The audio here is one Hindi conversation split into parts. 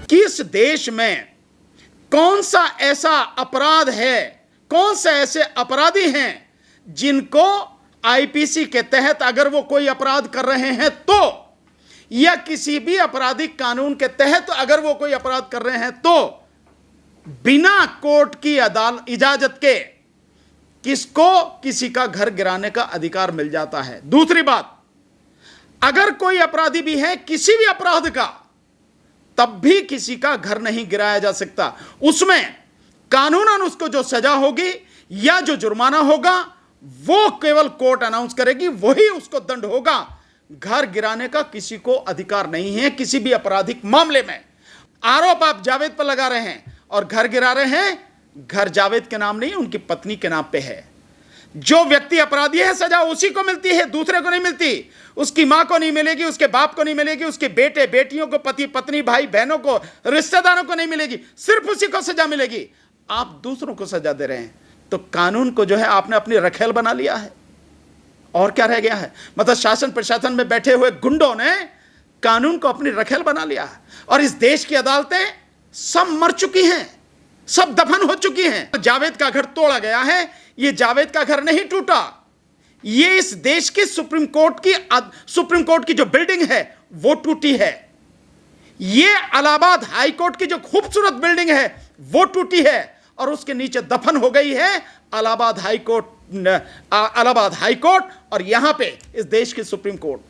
किस देश में कौन सा ऐसा अपराध है, कौन से ऐसे अपराधी हैं जिनको आईपीसी के तहत अगर वो कोई अपराध कर रहे हैं तो, या किसी भी आपराधिक कानून के तहत अगर वो कोई अपराध कर रहे हैं तो बिना कोर्ट की इजाजत के किसको किसी का घर गिराने का अधिकार मिल जाता है। दूसरी बात, अगर कोई अपराधी भी है किसी भी अपराध का, तब भी किसी का घर नहीं गिराया जा सकता। उसमें कानूनन उसको जो सजा होगी या जो जुर्माना होगा वो केवल कोर्ट अनाउंस करेगी, वही उसको दंड होगा। घर गिराने का किसी को अधिकार नहीं है किसी भी आपराधिक मामले में। आरोप आप जावेद पर लगा रहे हैं और घर गिरा रहे हैं, घर जावेद के नाम नहीं, उनकी पत्नी के नाम पे है। जो व्यक्ति अपराधी है सजा उसी को मिलती है, दूसरे को नहीं मिलती। उसकी मां को नहीं मिलेगी, उसके बाप को नहीं मिलेगी, उसके बेटे बेटियों को, पति पत्नी, भाई बहनों को, रिश्तेदारों को नहीं मिलेगी, सिर्फ उसी को सजा मिलेगी। आप दूसरों को सजा दे रहे हैं, तो कानून को जो है आपने अपनी रखेल बना लिया है। और क्या रह गया है? मतलब शासन प्रशासन में बैठे हुए गुंडों ने कानून को अपनी रखेल बना लिया है। और इस देश की अदालतें सब मर चुकी हैं, सब दफन हो चुकी हैं। जावेद का घर तोड़ा गया है, ये जावेद का घर नहीं टूटा, ये इस देश की सुप्रीम कोर्ट की जो बिल्डिंग है वो टूटी है। ये इलाहाबाद हाई कोर्ट की जो खूबसूरत बिल्डिंग है वो टूटी है और उसके नीचे दफन हो गई है इलाहाबाद हाई कोर्ट और यहां पे इस देश की सुप्रीम कोर्ट।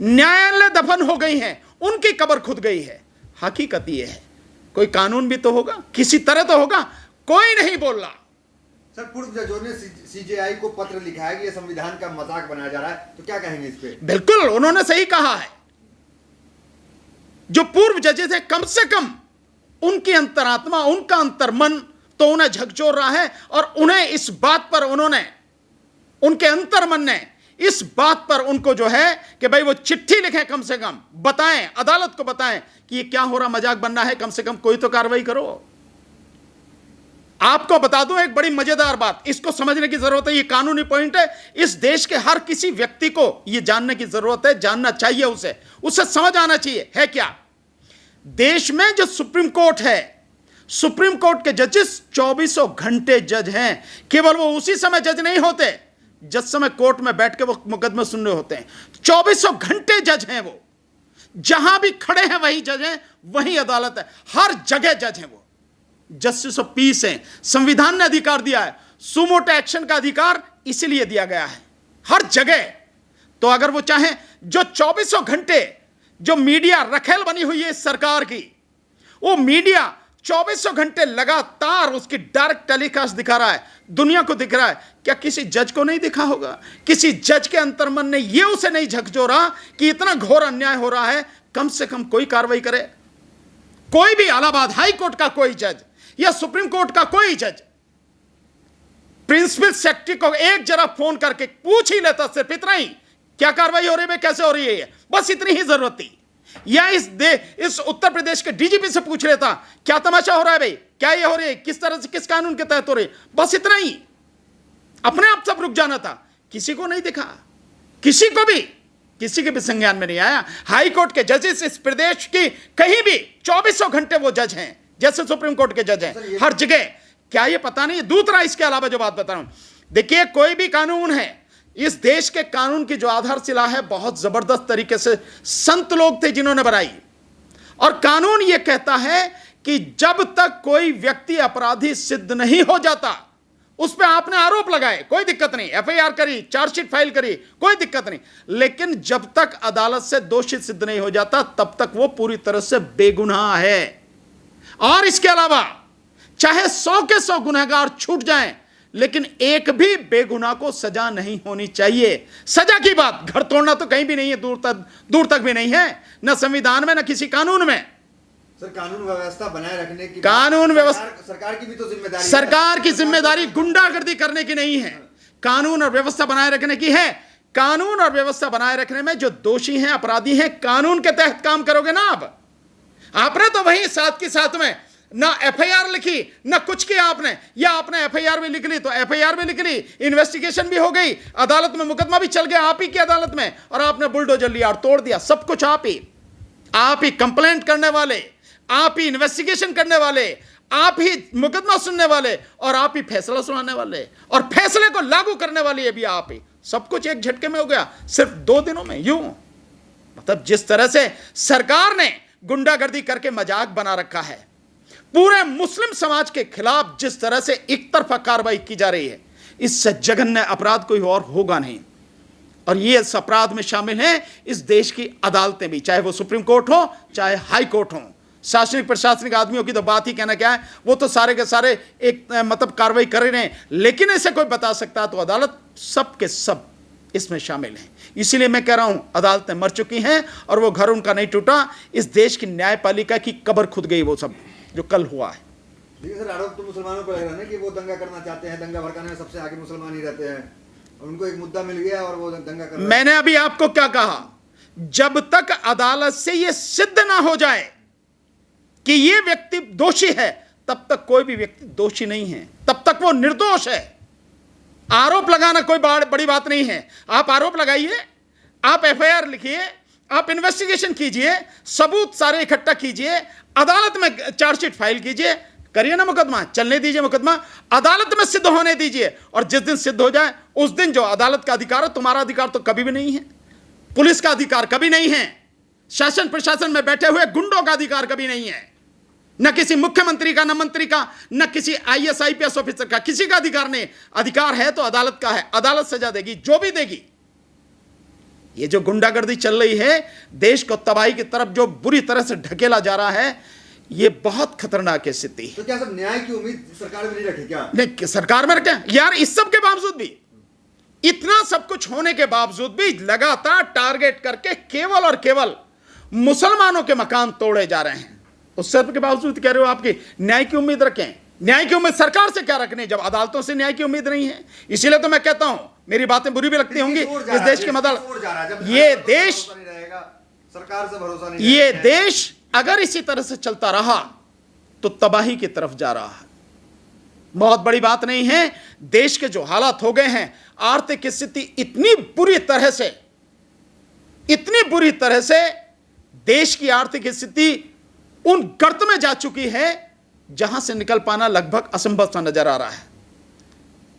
न्यायालय दफन हो गई हैं, उनकी कब्र खुद गई है। हकीकत यह है, कोई कानून भी तो होगा, किसी तरह तो होगा, कोई नहीं बोल रहा। सर, पूर्व जजों ने सीजेआई को पत्र लिखा है कि यह संविधान का मजाक बनाया जा रहा है, तो क्या कहेंगे इस पे? बिल्कुल, उन्होंने सही कहा है। जो पूर्व जजेस है, कम से कम उनकी अंतरात्मा, उनका अंतर्मन तो उन्हें झकझोर रहा है और उन्हें इस बात पर उनके अंतर्मन ने इस बात पर उनको जो है कि भाई वो चिट्ठी लिखें, कम से कम बताएं, अदालत को बताएं कि ये क्या हो रहा, मजाक बनना है, कम से कम कोई तो कार्रवाई करो। आपको बता दूं एक बड़ी मजेदार बात, इसको समझने की जरूरत है, ये कानूनी पॉइंट है। इस देश के हर किसी व्यक्ति को ये जानने की जरूरत है, जानना चाहिए, उसे समझ आना चाहिए। है क्या? देश में जो सुप्रीम कोर्ट है, सुप्रीम कोर्ट के जजेस 2400 घंटे जज हैं। केवल वो उसी समय जज नहीं होते जिस समय कोर्ट में बैठ के वो मुकदमे सुन रहे होते हैं। 2400 घंटे जज हैं वो, जहां भी खड़े हैं वही जज हैं, वही अदालत है, हर जगह जज हैं वो। जस्टिस ऑफ पीस हैं। संविधान ने अधिकार दिया है, सुमोटो एक्शन का अधिकार इसीलिए दिया गया है हर जगह। तो अगर वो चाहें, जो 2400 घंटे जो मीडिया रखेल बनी हुई है इस सरकार की, वो मीडिया 2400 घंटे लगातार उसकी डायरेक्ट टेलीकास्ट दिखा रहा है, दुनिया को दिख रहा है। क्या किसी जज को नहीं दिखा होगा? किसी जज के अंतर्मन ने यह उसे नहीं झकझोरा कि इतना घोर अन्याय हो रहा है, कम से कम कोई कार्रवाई करे। कोई भी इलाहाबाद हाई कोर्ट का कोई जज या सुप्रीम कोर्ट का कोई जज प्रिंसिपल सेक्रेटरी को एक जरा फोन करके पूछ ही लेता, सिर्फ इतना ही, क्या कार्रवाई हो रही है, कैसे हो रही है, बस इतनी ही जरूरत थी। या इस उत्तर प्रदेश के डीजीपी से पूछ लेता, क्या तमाशा हो रहा है भाई, क्या ये हो रही है, किस तरह से, किस कानून के तहत हो रही है, बस इतना ही। अपने आप सब रुक जाना था। किसी को नहीं दिखा, किसी की भी संज्ञान में नहीं आया। हाई कोर्ट के जजेस इस प्रदेश की कहीं भी 2400 घंटे वो जज हैं, जैसे सुप्रीम कोर्ट के जज हैं हर जगह। क्या ये पता नहीं? दूसरा, इसके अलावा जो बात बता रहा हूं, देखिए, कोई भी कानून है, इस देश के कानून की जो आधारशिला है बहुत जबरदस्त तरीके से संत लोग थे जिन्होंने बनाई। और कानून यह कहता है कि जब तक कोई व्यक्ति अपराधी सिद्ध नहीं हो जाता, उस पर आपने आरोप लगाए, कोई दिक्कत नहीं, एफआईआर करी, चार्जशीट फाइल करी, कोई दिक्कत नहीं, लेकिन जब तक अदालत से दोषी सिद्ध नहीं हो जाता, तब तक वो पूरी तरह से बेगुनाह है। और इसके अलावा चाहे 100 के 100 गुनहगार छूट जाएं, लेकिन एक भी बेगुनाह को सजा नहीं होनी चाहिए। सजा की बात, घर तोड़ना तो कहीं भी नहीं है, दूर तक भी नहीं है, न संविधान में, न किसी कानून में। सर, कानून व्यवस्था बनाए रखने की सरकार की भी तो जिम्मेदारी है। सरकार की जिम्मेदारी गुंडागर्दी करने की नहीं है, कानून और व्यवस्था बनाए रखने की है। कानून और व्यवस्था बनाए रखने में जो दोषी हैं, अपराधी हैं, कानून के तहत काम करोगे ना। अब आपने तो वही साथ के साथ में ना एफआईआर लिखी, ना कुछ किया आपने, या आपने एफआईआर भी लिख ली तो एफआईआर भी लिख ली, इन्वेस्टिगेशन भी हो गई, अदालत में मुकदमा भी चल गया आप ही की अदालत में, और आपने बुलडोजर लिया और तोड़ दिया सब कुछ। आप ही कंप्लेंट करने वाले, आप ही इन्वेस्टिगेशन करने वाले, आप ही मुकदमा सुनने वाले और आप ही फैसला सुनाने वाले और फैसले को लागू करने वाले भी आप ही। सब कुछ एक झटके में हो गया, सिर्फ 2 दिनों में। यूं मतलब जिस तरह से सरकार ने गुंडागर्दी करके मजाक बना रखा है, पूरे मुस्लिम समाज के खिलाफ जिस तरह से एक तरफा कार्रवाई की जा रही है, इससे जघन्य अपराध कोई और होगा नहीं। और ये इस अपराध में शामिल हैं इस देश की अदालतें भी, चाहे वो सुप्रीम कोर्ट हो चाहे हाई कोर्ट हो। शासनिक प्रशासनिक आदमियों की तो बात ही कहना क्या है, वो तो सारे के सारे एक मतलब कार्रवाई कर रहे हैं, लेकिन ऐसे कोई बता सकता है तो अदालत सब के सब इसमें शामिल हैं। इसीलिए मैं कह रहा हूं अदालतें मर चुकी हैं और वो घर उनका नहीं टूटा। इस देश की न्यायपालिका की कब्र खुद गई, वो सब जो कल हुआ है। लेकिन सर आरोप तो मुसलमानों पर लग रहा है कि वो दंगा करना चाहते हैं, दंगा भड़काने में सबसे आगे मुसलमान ही रहते हैं। उनको एक मुद्दा मिल गया और वो दंगा कर रहे हैं। मैंने अभी आपको क्या कहा, जब तक अदालत से यह सिद्ध ना हो जाए कि यह व्यक्ति दोषी है, तब तक कोई भी व्यक्ति दोषी नहीं है, तब तक वो निर्दोष है। आरोप लगाना कोई बड़ी बात नहीं है। आप आरोप लगाइए, आप एफआईआर लिखिए, आप इन्वेस्टिगेशन कीजिए, सबूत सारे इकट्ठा कीजिए, अदालत में चार्जशीट फाइल कीजिए, करिए ना मुकदमा, चलने दीजिए मुकदमा, अदालत में सिद्ध होने दीजिए। और जिस दिन सिद्ध हो जाए उस दिन जो अदालत का अधिकार है, तुम्हारा अधिकार तो कभी भी नहीं है, पुलिस का अधिकार कभी नहीं है, शासन प्रशासन में बैठे हुए गुंडों का अधिकार कभी नहीं है, न किसी मुख्यमंत्री का, न मंत्री का, न किसी आईएएस आईपीएस ऑफिसर का, किसी का अधिकार नहीं। अधिकार है तो अदालत का है, अदालत सजा देगी जो भी देगी। ये जो गुंडागर्दी चल रही है, देश को तबाही की तरफ जो बुरी तरह से ढकेला जा रहा है, ये बहुत खतरनाक है स्थिति। तो क्या सब न्याय की उम्मीद सरकार में नहीं रखी क्या? नहीं, सरकार में रखे यार। इस सब के बावजूद भी, इतना सब कुछ होने के बावजूद भी लगातार टारगेट करके केवल और केवल मुसलमानों के मकान तोड़े जा रहे हैं। उस सब के बावजूद कह रहे हो आपकी न्याय की उम्मीद रखें। न्याय की उम्मीद सरकार से क्या रखनी, जब अदालतों से न्याय की उम्मीद नहीं है। इसीलिए तो मैं कहता हूं, मेरी बातें बुरी भी लगती होंगी, इस देश की मदद, ये देश, सरकार से भरोसा नहीं, ये देश अगर इसी तरह से चलता रहा तो तबाही की तरफ जा रहा है। बहुत बड़ी बात नहीं है। देश के जो हालात हो गए हैं, आर्थिक स्थिति इतनी बुरी तरह से देश की आर्थिक स्थिति उन गर्त में जा चुकी है जहां से निकल पाना लगभग असंभव सा नजर आ रहा है।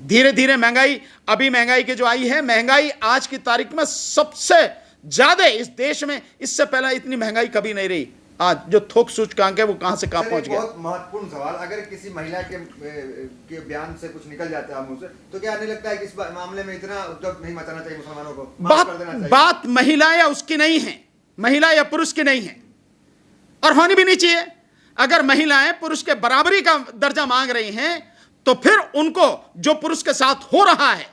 धीरे धीरे महंगाई, अभी महंगाई की जो आई है, महंगाई आज की तारीख में सबसे ज्यादा इस देश में, इससे पहले इतनी महंगाई कभी नहीं रही। आज जो थोक सूचकांक है वो कहां से कहां पहुंच गया। बहुत महत्वपूर्ण सवाल, अगर किसी महिला के बयान से कुछ निकल जाता है मुंह से, तो क्या नहीं लगता है कि इस मामले में इतना उद्योग नहीं मचाना चाहिए, मुसलमानों को माफ कर देना चाहिए? बात महिला या उसकी नहीं है, महिला या पुरुष की नहीं है, और होनी भी नहीं चाहिए। अगर महिलाएं पुरुष के बराबरी का दर्जा मांग रही हैं, तो फिर उनको जो पुरुष के साथ हो रहा है,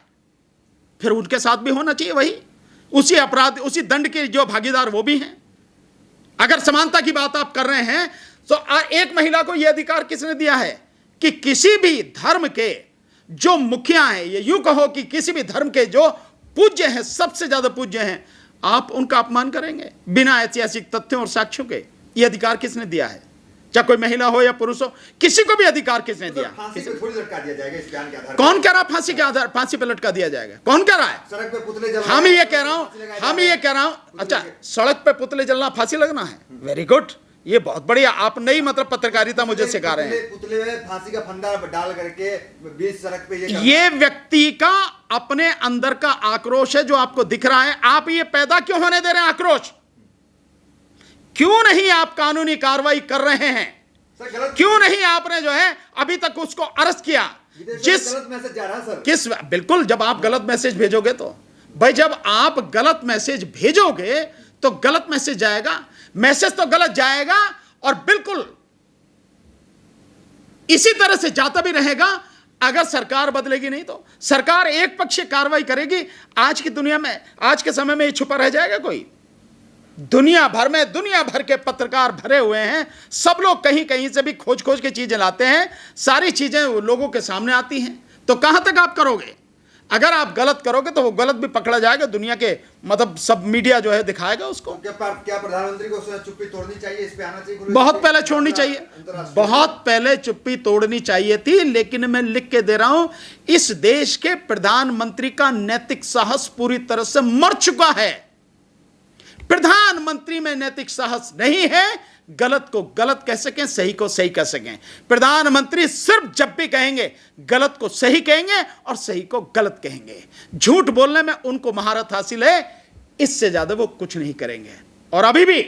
फिर उनके साथ भी होना चाहिए वही, उसी अपराध, उसी दंड के जो भागीदार वो भी हैं। अगर समानता की बात आप कर रहे हैं, तो एक महिला को यह अधिकार किसने दिया है कि किसी भी धर्म के जो मुखिया हैं, ये यूं कहो कि किसी भी धर्म के जो पूज्य हैं, सबसे ज्यादा पूज्य हैं, आप उनका अपमान करेंगे बिना ऐतिहासिक तथ्यों और साक्ष्यों के? यह अधिकार किसने दिया है? चाहे कोई महिला हो या पुरुष हो, किसी को भी अधिकार किसने दिया? फांसी पे थोड़ी लटका दिया जाएगा इस बयान के आधार पर? कौन कह रहा फांसी के आधार, फांसी पे लटका दिया जाएगा? कौन कह रहा है? सड़क पे पुतले जल, हम ये कह रहा हूं, अच्छा सड़क पे पुतले जलना फांसी लगना है? वेरी गुड, ये बहुत बढ़िया। आप नई मतलब पत्रकारिता मुझे सिखा रहे हैं। पुतले में फांसी का फंदा डाल करके बीच सड़क पे ये व्यक्ति का अपने अंदर का आक्रोश है जो आपको दिख रहा है। आप ये पैदा क्यों होने दे रहे हैं आक्रोश? क्यों नहीं आप कानूनी कार्रवाई कर रहे हैं? क्यों नहीं आपने जो है अभी तक उसको अरेस्ट किया? जिस गलत मैसेज जा रहा है सर, किस, बिल्कुल, जब आप गलत मैसेज भेजोगे तो भाई, जब आप गलत मैसेज भेजोगे तो गलत मैसेज जाएगा, मैसेज तो गलत जाएगा, और बिल्कुल इसी तरह से जाता भी रहेगा। अगर सरकार बदलेगी नहीं तो सरकार एक पक्षीय कार्रवाई करेगी। आज की दुनिया में, आज के समय में ये छुपा रह जाएगा कोई? दुनिया भर के पत्रकार भरे हुए हैं, सब लोग कहीं कहीं से भी खोज के चीजें लाते हैं, सारी चीजें लोगों के सामने आती हैं। तो कहां तक आप करोगे? अगर आप गलत करोगे तो वो गलत भी पकड़ा जाएगा, दुनिया के मतलब सब मीडिया जो है दिखाएगा उसको। क्या प्रधानमंत्री को चुप्पी तोड़नी चाहिए, इस पे आना चाहिए? बहुत पहले छोड़नी चाहिए, बहुत पहले चुप्पी तोड़नी चाहिए थी। लेकिन मैं लिख के दे रहा हूं, इस देश के प्रधानमंत्री का नैतिक साहस पूरी तरह से मर चुका है। प्रधानमंत्री में नैतिक साहस नहीं है गलत को गलत कह सकें, सही को सही कह सकें। प्रधानमंत्री सिर्फ जब भी कहेंगे गलत को सही कहेंगे और सही को गलत कहेंगे। झूठ बोलने में उनको महारत हासिल है, इससे ज्यादा वो कुछ नहीं करेंगे। और अभी भी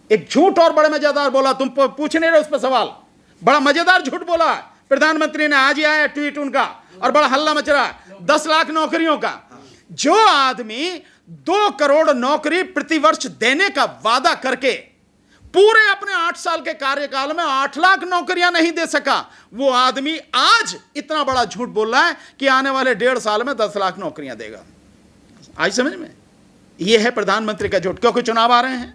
एक झूठ और बड़ा मजेदार बोला, तुम पूछ नहीं रहे उस पर सवाल, बड़ा मजेदार झूठ बोला प्रधानमंत्री ने, आज ही आया ट्वीट उनका और बड़ा हल्ला मच रहा है 10 लाख नौकरियों का। जो आदमी 2 करोड़ नौकरी प्रतिवर्ष देने का वादा करके पूरे अपने 8 साल के कार्यकाल में 8 लाख नौकरियां नहीं दे सका, वो आदमी आज इतना बड़ा झूठ बोल रहा है कि आने वाले 1.5 साल में 10 लाख नौकरियां देगा। आई समझ में? यह है प्रधानमंत्री का झूठ। क्योंकि चुनाव आ रहे हैं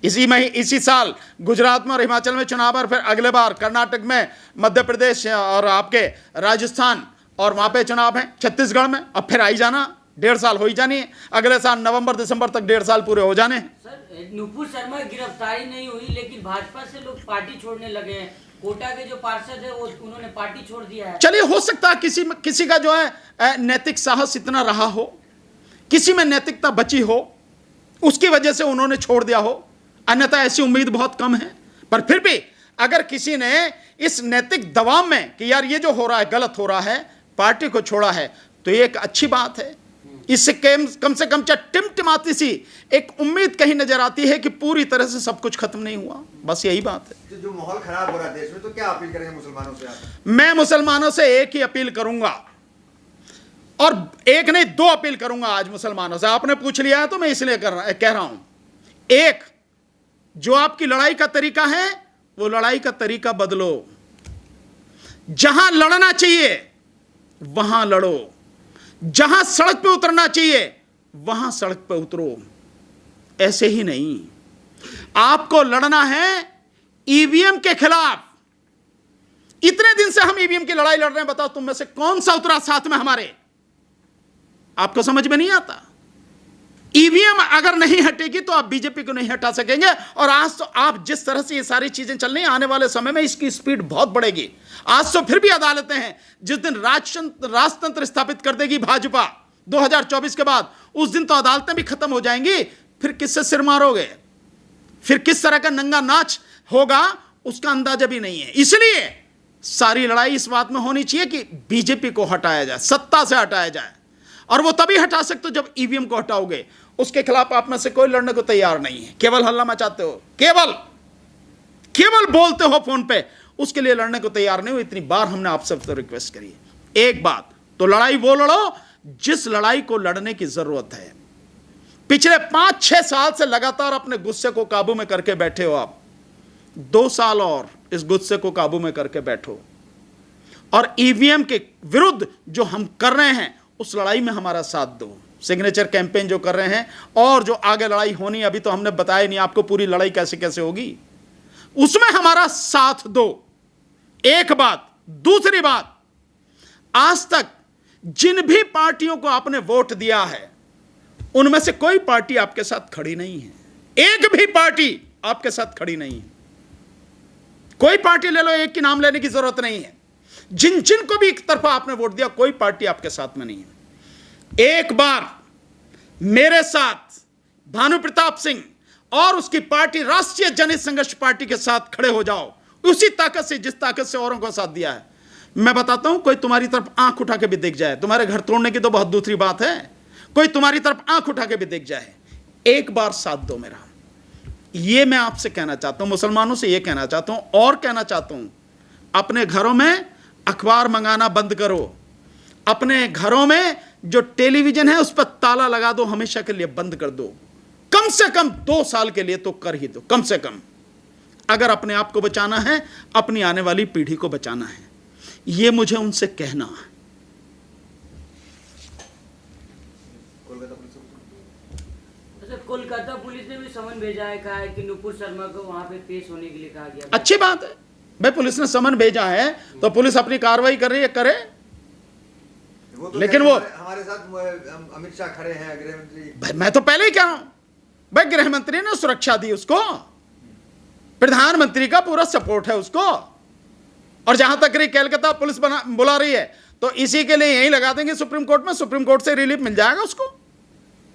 इसी साल गुजरात में और हिमाचल में चुनाव, और फिर अगले बार कर्नाटक में, मध्य प्रदेश और आपके राजस्थान और वहां पे चुनाव है, छत्तीसगढ़ में। अब फिर आई जाना, 1.5 साल हो ही जानी है, अगले साल नवंबर दिसंबर तक 1.5 साल पूरे हो जाने हैं। सर, नुपुर शर्मा की गिरफ्तारी नहीं हुई लेकिन भाजपा से लोग पार्टी छोड़ने लगे हैं। कोटा के जो पार्षद है वो उन्होंने पार्टी छोड़ दिया है। चलिए, हो सकता है किसी का जो है नैतिक साहस इतना रहा हो, किसी में नैतिकता बची हो, उसकी वजह से उन्होंने छोड़ दिया हो, अन्यथा ऐसी उम्मीद बहुत कम है। पर फिर भी अगर किसी ने इस नैतिक दबाव में कि यार ये जो हो रहा है गलत हो रहा है, पार्टी को छोड़ा है, तो ये एक अच्छी बात है। इससे कम से कम टिमटिमाती सी एक उम्मीद कहीं नजर आती है कि पूरी तरह से सब कुछ खत्म नहीं हुआ। बस यही बात है। जो माहौल खराब हो रहा है देश में, तो क्या अपील करेंगे मुसलमानों से आप? मैं मुसलमानों से एक ही अपील करूंगा, और एक नहीं 2 अपील करूंगा आज मुसलमानों से। आपने पूछ लिया है तो मैं इसलिए कह रहा हूं। एक, जो आपकी लड़ाई का तरीका है वो लड़ाई का तरीका बदलो। जहां लड़ना चाहिए वहां लड़ो, जहां सड़क पे उतरना चाहिए वहां सड़क पे उतरो। ऐसे ही नहीं, आपको लड़ना है ईवीएम के खिलाफ। इतने दिन से हम ईवीएम की लड़ाई लड़ रहे हैं, बताओ तुम में से कौन सा उतरा साथ में हमारे? आपको समझ में नहीं आता। ईवीएम अगर नहीं हटेगी तो आप बीजेपी को नहीं हटा सकेंगे। और आज तो आप जिस तरह से ये सारी चीजें चल रही हैं, आने वाले समय में इसकी स्पीड बहुत बढ़ेगी। आज तो फिर भी अदालतें हैं, जिस दिन राजतंत्र स्थापित कर देगी भाजपा 2024 के बाद, उस दिन तो अदालतें भी खत्म हो जाएंगी। फिर किससे सिर मारोगे, फिर किस तरह का नंगा नाच होगा, उसका अंदाजा भी नहीं है। इसलिए सारी लड़ाई इस बात में होनी चाहिए कि बीजेपी को हटाया जाए, सत्ता से हटाया जाए। और वो तभी हटा सकते हो जब ईवीएम को हटाओगे। उसके खिलाफ आप में से कोई लड़ने को तैयार नहीं है, केवल हल्ला मचाते हो, केवल बोलते हो फोन पे, उसके लिए लड़ने को तैयार नहीं हो। इतनी बार हमने आप सबसे रिक्वेस्ट करी है। एक बात तो लड़ाई वो लड़ो जिस लड़ाई को लड़ने की जरूरत है। पिछले 5-6 साल से लगातार अपने गुस्से को काबू में करके बैठे हो आप। 2 साल और इस गुस्से को काबू में करके बैठो, और ईवीएम के विरुद्ध जो हम कर रहे हैं उस लड़ाई में हमारा साथ दो। सिग्नेचर कैंपेन जो कर रहे हैं और जो आगे लड़ाई होनी, अभी तो हमने बताया नहीं आपको पूरी लड़ाई कैसे कैसे होगी, उसमें हमारा साथ दो। एक बात। दूसरी बात, आज तक जिन भी पार्टियों को आपने वोट दिया है उनमें से कोई पार्टी आपके साथ खड़ी नहीं है। एक भी पार्टी आपके साथ खड़ी नहीं है। कोई पार्टी ले लो, एक की नाम लेने की जरूरत नहीं है। जिन जिन को भी एक तरफा आपने वोट दिया, कोई पार्टी आपके साथ में नहीं है। एक बार मेरे साथ भानु प्रताप सिंह और उसकी पार्टी राष्ट्रीय जनहित संघर्ष पार्टी के साथ खड़े हो जाओ, उसी ताकत से जिस ताकत से औरों को साथ दिया है। मैं बताता हूं, कोई तुम्हारी तरफ आंख उठा के भी देख जाए, तुम्हारे घर तोड़ने की तो बहुत दूसरी बात है, कोई तुम्हारी तरफ आंख उठा के भी देख जाए, एक बार साथ दो मेरा। ये मैं आपसे कहना चाहता हूं, मुसलमानों से ये कहना चाहता हूं और कहना चाहता हूं, अपने घरों में अखबार मंगाना बंद करो। अपने घरों में जो टेलीविजन है उस पर ताला लगा दो, हमेशा के लिए बंद कर दो। कम से कम 2 साल के लिए तो कर ही दो, कम से कम। अगर अपने आप को बचाना है, अपनी आने वाली पीढ़ी को बचाना है, ये मुझे उनसे कहना है। कोलकाता पुलिस ने भी समन भेजा है, कहा है कि नुपुर शर्मा को वहां पे पेश होने के लिए कहा गया। अच्छी बात है भाई, पुलिस ने समन भेजा है तो पुलिस अपनी कार्रवाई कर रही है, करे। तो लेकिन वो हमारे साथ अमित शाह खड़े हैं, गृह मंत्री। भाई मैं तो पहले ही कह रहा हूं भाई, गृह मंत्री ने सुरक्षा दी उसको, प्रधानमंत्री का पूरा सपोर्ट है उसको। और जहां तक रही कोलकाता पुलिस बुला रही है तो इसी के लिए यही लगा देंगे सुप्रीम कोर्ट में, सुप्रीम कोर्ट से रिलीफ मिल जाएगा उसको।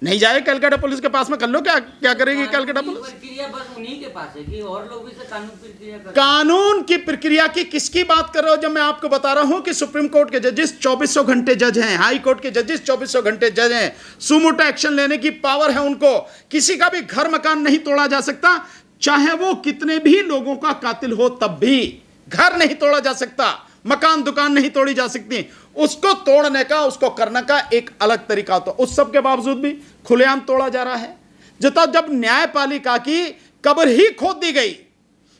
नहीं जाए कलकत्ता पुलिस के पास में, कर लो, क्या क्या करेगी कलकत्ता कानूनी पुलिस? प्रक्रिया बस उन्हीं के पास है कि और लोग भी से कानून प्रक्रिया कर कानून की प्रक्रिया की किसकी बात कर रहे हो? जब मैं आपको बता रहा हूं कि सुप्रीम कोर्ट के जजेस 2400 घंटे जज हैं, हाई कोर्ट के जजेस 2400 घंटे जज हैं, सुमोटो एक्शन लेने की पावर है उनको। किसी का भी घर मकान नहीं तोड़ा जा सकता, चाहे वो कितने भी लोगों का कातिल हो, तब भी घर नहीं तोड़ा जा सकता, मकान दुकान नहीं तोड़ी जा सकती। उसको तोड़ने का, उसको करने का एक अलग तरीका होता, उस सब के बावजूद भी खुलेआम तोड़ा जा रहा है। जब न्यायपालिका की कब्र ही खोद दी गई,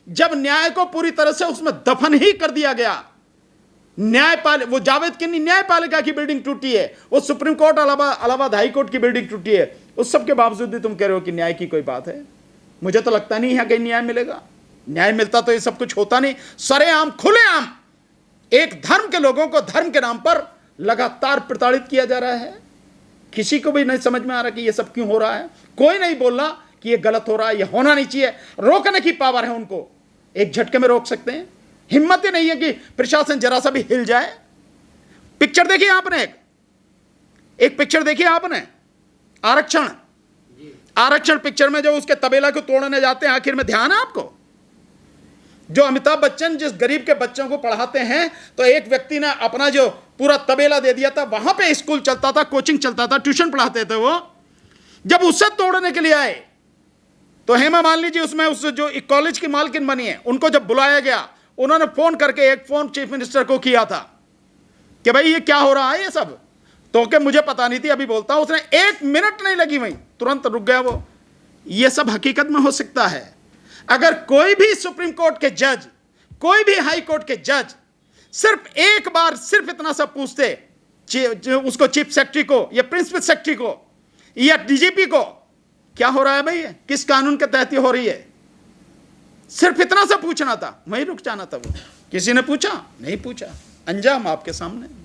जब न्याय को पूरी तरह से उसमें दफन ही कर दिया गया, वो जावेद की न्यायपालिका की बिल्डिंग टूटी है, वो supreme court Allahabad high court की बिल्डिंग टूटी है, उस सब के बावजूद भी तुम कह रहे हो कि न्याय की कोई बात है। मुझे तो लगता नहीं है कहीं न्याय मिलेगा। न्याय मिलता तो ये सब कुछ होता नहीं। सरेआम खुलेआम एक धर्म के लोगों को धर्म के नाम पर लगातार प्रताड़ित किया जा रहा है। किसी को भी नहीं समझ में आ रहा कि ये सब क्यों हो रहा है। कोई नहीं बोल रहा कि ये गलत हो रहा है, ये होना नहीं चाहिए। रोकने की पावर है उनको, एक झटके में रोक सकते हैं। हिम्मत ही नहीं है कि प्रशासन जरा सा भी हिल जाए। पिक्चर देखिए आपने, एक पिक्चर देखिए आपने, आरक्षण पिक्चर में जो उसके तबेला को तोड़ने जाते हैं, आखिर में ध्यान है आपको? जो अमिताभ बच्चन जिस गरीब के बच्चों को पढ़ाते हैं, तो एक व्यक्ति ने अपना जो पूरा तबेला दे दिया था, वहां पे स्कूल चलता था, कोचिंग चलता था, ट्यूशन पढ़ाते थे वो। जब उससे तोड़ने के लिए आए तो हेमा मालिनी जी उसमें उस जो एक कॉलेज की मालकिन बनी है, उनको जब बुलाया गया, उन्होंने फोन करके एक फोन चीफ मिनिस्टर को किया था कि भाई ये क्या हो रहा है ये सब, तो कि मुझे पता नहीं थी, अभी बोलता हूं। उसने 1 मिनट नहीं लगी, वहीं तुरंत रुक गया वो। ये सब हकीकत में हो सकता है अगर कोई भी सुप्रीम कोर्ट के जज, कोई भी हाई कोर्ट के जज सिर्फ एक बार सिर्फ इतना सा पूछते उसको, चीफ सेक्रेटरी को या प्रिंसिपल सेक्रेटरी को या डीजीपी को, क्या हो रहा है भाई, किस कानून के तहत हो रही है, सिर्फ इतना सा पूछना था, वहीं रुक जाना था वो। किसी ने पूछा? नहीं पूछा। अंजाम आपके सामने।